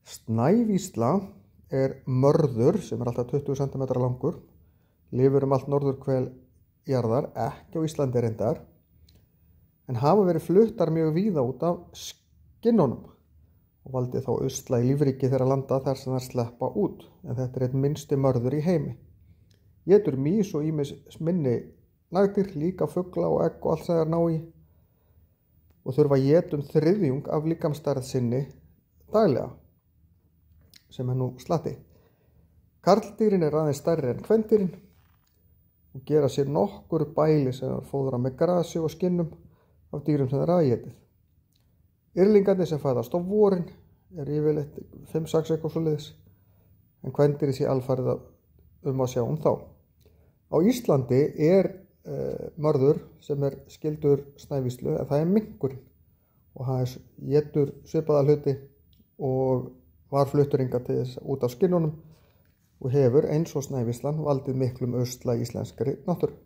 Snævísla mörður sem alltaf 20 cm langur, lifir allt norðurhvel jarðar, ekki á Íslandi reyndar, en hafa verið fluttar mjög víða út af skinnunum og valdi þá usla í lífríki þeirra landa þar sem þær sleppa út, en þetta einn minnsti mörður í heimi. Étur mýs og ýmis minni nagdýr, líka fugla og egg og allt sem þær ná í, og þurfa að éta þriðjung af líkamsstærð sinni daglega, sem nú slatti. Karldýrin aðeins stærri en kvendýrin og gera sér nokkur bæli sem þær fóðra með grasi og skinnum af dýrum sem þær hafa étið. Yrlingarnir sem fæðast á vorin yfirleitt 5-6 eitthvað svoleiðis, en kvendýrið sé alfarið að sjá þá. Á Íslandi mörður sem skyldur snævíslu, en það minkurinn, og hann étur svipaða hluti og var fluttur hingað til þess út af skinnunum og hefur eins og snævíslan valdið miklum usla í íslenskri náttúru.